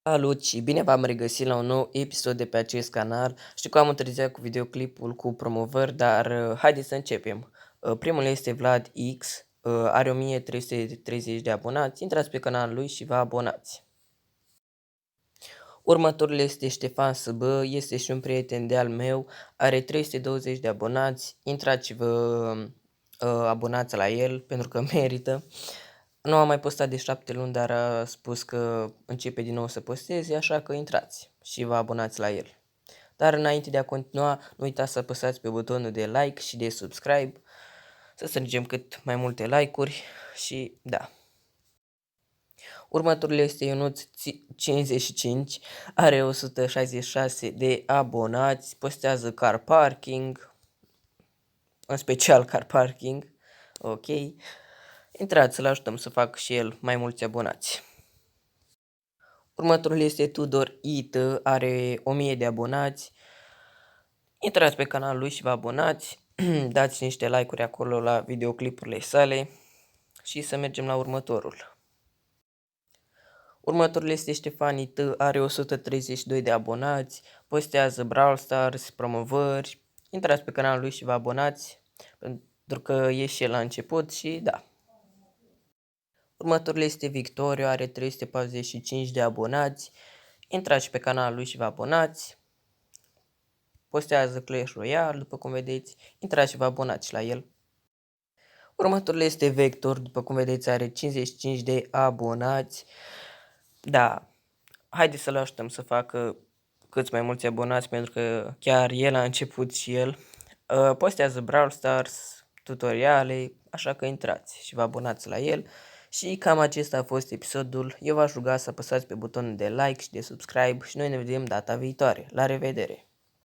Salut și bine v-am regăsit la un nou episod de pe acest canal. Știu că am întârziat cu videoclipul cu promovări, dar haideți să începem. Primul este Vlad X, are 1330 de abonați, intrați pe canalul lui și vă abonați. Următorul este Ștefan SB, este și un prieten de al meu, are 320 de abonați, intrați și vă abonați la el pentru că merită. Nu am mai postat de 7 luni, dar a spus că începe din nou să posteze, așa că intrați și vă abonați la el. Dar înainte de a continua, nu uitați să apăsați pe butonul de like și de subscribe, să strângem cât mai multe like-uri și da. Următorul este Ionuț55, are 166 de abonați, postează car parking, în special car parking, ok. Intrați să-l ajutăm să facă și el mai mulți abonați. Următorul este Tudor It, are 1000 de abonați. Intrați pe canalul lui și vă abonați, dați niște like-uri acolo la videoclipurile sale și să mergem la următorul. Următorul este Ștefan It, are 132 de abonați, postează Brawl Stars, promovări. Intrați pe canalul lui și vă abonați, pentru că e și el la început și da. Următorul este Victorio, are 345 de abonați. Intrați pe canalul lui și vă abonați. Postează Clash Royale, după cum vedeți. Intrați și vă abonați la el. Următorul este Vector, după cum vedeți are 55 de abonați. Da, haideți să-l ajutăm să facă câți mai mulți abonați, pentru că chiar el a început și el. Postează Brawl Stars, tutoriale, așa că intrați și vă abonați la el. Și cam acesta a fost episodul. Eu v-aș ruga să apăsați pe butonul de like și de subscribe și noi ne vedem data viitoare. La revedere!